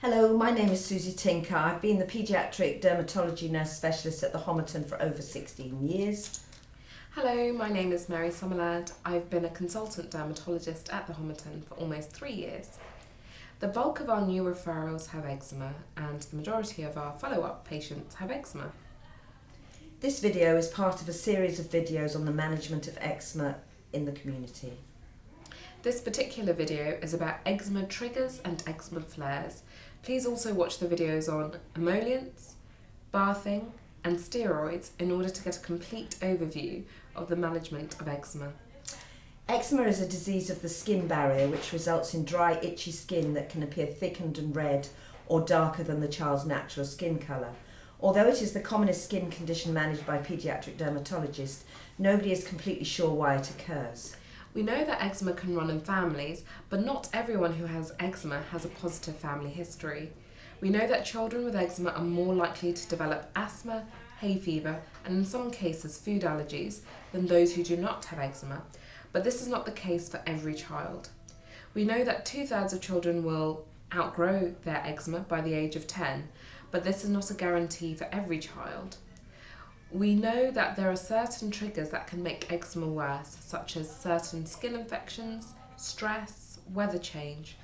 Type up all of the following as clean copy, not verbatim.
Hello, my name is Susie Tinker. I've been the paediatric dermatology nurse specialist at the Homerton for over 16 years. Hello, my name is Mary Summerlad. I've been a consultant dermatologist at the Homerton for almost 3 years. The bulk of our new referrals have eczema, and the majority of our follow-up patients have eczema. This video is part of a series of videos on the management of eczema in the community. This particular video is about eczema triggers and eczema flares. Please also watch the videos on emollients, bathing and steroids in order to get a complete overview of the management of eczema. Eczema is a disease of the skin barrier which results in dry, itchy skin that can appear thickened and red or darker than the child's natural skin colour. Although it is the commonest skin condition managed by paediatric dermatologists, nobody is completely sure why it occurs. We know that eczema can run in families, but not everyone who has eczema has a positive family history. We know that children with eczema are more likely to develop asthma, hay fever, and in some cases food allergies than those who do not have eczema, but this is not the case for every child. We know that 2/3 of children will outgrow their eczema by the age of 10, but this is not a guarantee for every child. We know that there are certain triggers that can make eczema worse, such as certain skin infections, stress, weather change.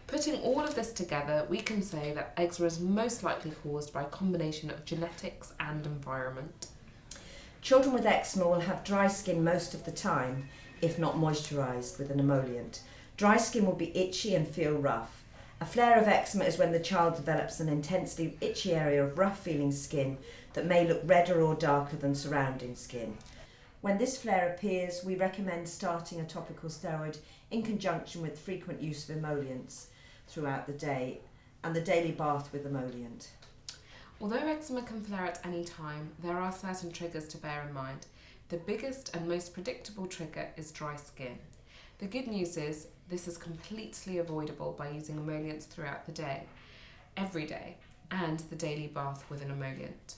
Putting all of this together, we can say that eczema is most likely caused by a combination of genetics and environment. Children with eczema will have dry skin most of the time, if not moisturised with an emollient. Dry skin will be itchy and feel rough. A flare of eczema is when the child develops an intensely itchy area of rough feeling skin that may look redder or darker than surrounding skin. When this flare appears, we recommend starting a topical steroid in conjunction with frequent use of emollients throughout the day and the daily bath with emollient. Although eczema can flare at any time, there are certain triggers to bear in mind. The biggest and most predictable trigger is dry skin. The good news is this is completely avoidable by using emollients throughout the day, every day, and the daily bath with an emollient.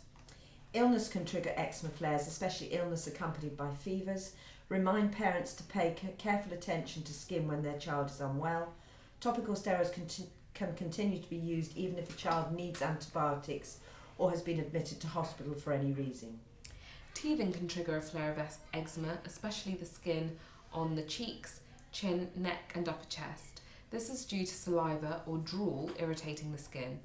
Illness can trigger eczema flares, especially illness accompanied by fevers. Remind parents to pay careful attention to skin when their child is unwell. Topical steroids can continue to be used even if a child needs antibiotics or has been admitted to hospital for any reason. Teething can trigger a flare of eczema, especially the skin on the cheeks, chin, neck and upper chest. This is due to saliva or drool irritating the skin.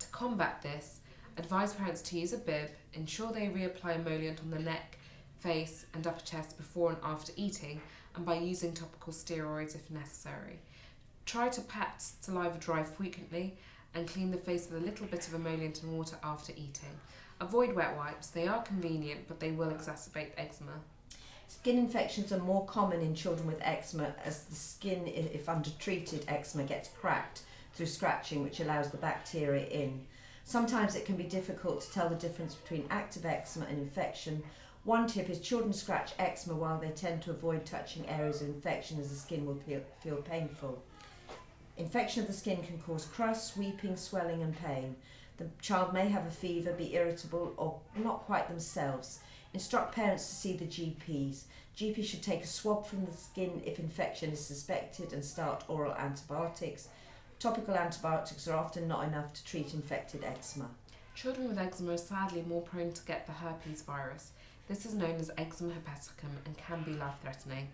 To combat this, advise parents to use a bib, ensure they reapply emollient on the neck, face and upper chest before and after eating, and by using topical steroids if necessary. Try to pat saliva dry frequently and clean the face with a little bit of emollient and water after eating. Avoid wet wipes, they are convenient but they will exacerbate eczema. Skin infections are more common in children with eczema as the skin, if undertreated eczema, gets cracked through scratching, which allows the bacteria in. Sometimes it can be difficult to tell the difference between active eczema and infection. One tip is children scratch eczema while they tend to avoid touching areas of infection as the skin will feel painful. Infection of the skin can cause crust, weeping, swelling and pain. The child may have a fever, be irritable or not quite themselves. Instruct parents to see the GPs. GPs should take a swab from the skin if infection is suspected and start oral antibiotics. Topical antibiotics are often not enough to treat infected eczema. Children with eczema are sadly more prone to get the herpes virus. This is known as eczema hepaticum and can be life-threatening.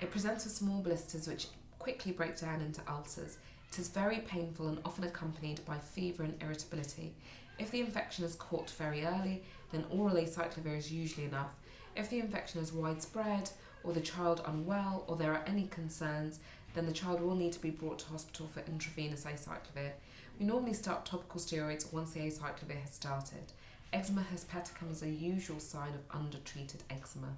It presents with small blisters which quickly break down into ulcers. It is very painful and often accompanied by fever and irritability. If the infection is caught very early, then oral acyclovir is usually enough. If the infection is widespread, or the child unwell, or there are any concerns, then the child will need to be brought to hospital for intravenous acyclovir. We normally start topical steroids once the acyclovir has started. Eczema hepaticum is a usual sign of undertreated eczema.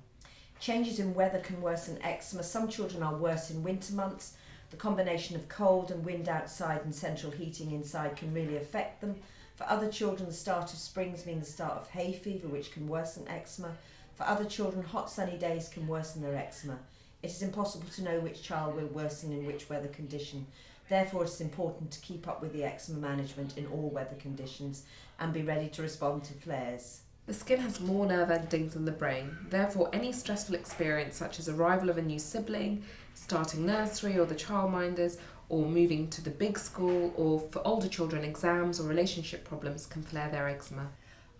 Changes in weather can worsen eczema. Some children are worse in winter months. The combination of cold and wind outside and central heating inside can really affect them. For other children, the start of spring means the start of hay fever, which can worsen eczema. For other children, hot sunny days can worsen their eczema. It is impossible to know which child will worsen in which weather condition. Therefore, it is important to keep up with the eczema management in all weather conditions and be ready to respond to flares. The skin has more nerve endings than the brain, therefore any stressful experience such as arrival of a new sibling, starting nursery or the childminders, or moving to the big school, or for older children exams or relationship problems can flare their eczema.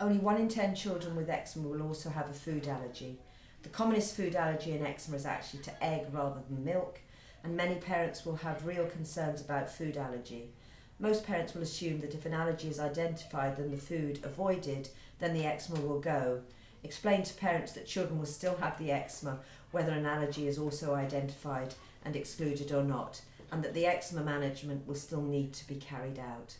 Only 1 in 10 children with eczema will also have a food allergy. The commonest food allergy in eczema is actually to egg rather than milk, and many parents will have real concerns about food allergy. Most parents will assume that if an allergy is identified and the food avoided, then the eczema will go. Explain to parents that children will still have the eczema whether an allergy is also identified and excluded or not, and that the eczema management will still need to be carried out.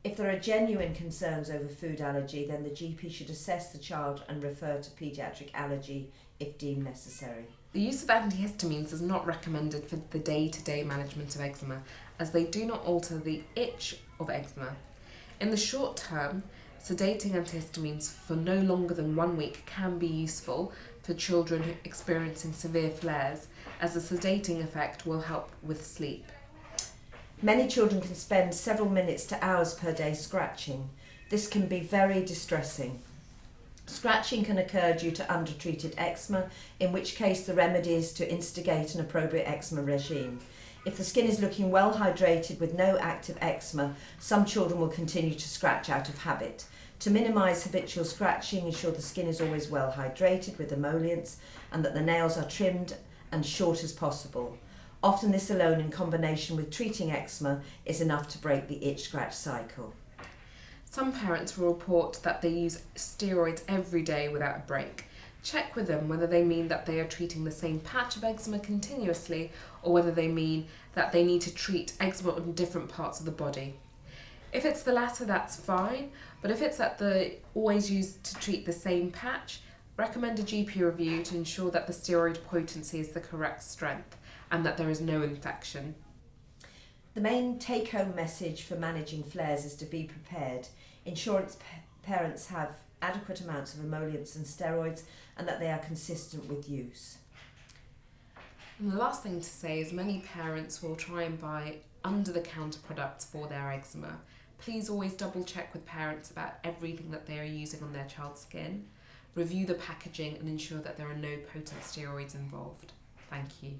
If there are genuine concerns over food allergy, then the GP should assess the child and refer to paediatric allergy if deemed necessary. The use of antihistamines is not recommended for the day-to-day management of eczema, as they do not alter the itch of eczema. In the short term, sedating antihistamines for no longer than 1 week can be useful for children experiencing severe flares, as the sedating effect will help with sleep. Many children can spend several minutes to hours per day scratching. This can be very distressing. Scratching can occur due to undertreated eczema, in which case the remedy is to instigate an appropriate eczema regime. If the skin is looking well hydrated with no active eczema, some children will continue to scratch out of habit. To minimise habitual scratching, ensure the skin is always well hydrated with emollients and that the nails are trimmed and short as possible. Often this alone, in combination with treating eczema, is enough to break the itch-scratch cycle. Some parents will report that they use steroids every day without a break. Check with them whether they mean that they are treating the same patch of eczema continuously, or whether they mean that they need to treat eczema on different parts of the body. If it's the latter, that's fine, but if it's that they always use to treat the same patch, recommend a GP review to ensure that the steroid potency is the correct strength and that there is no infection. The main take-home message for managing flares is to be prepared. Insurance parents have adequate amounts of emollients and steroids and that they are consistent with use. And the last thing to say is many parents will try and buy under-the-counter products for their eczema. Please always double check with parents about everything that they are using on their child's skin. Review the packaging and ensure that there are no potent steroids involved. Thank you.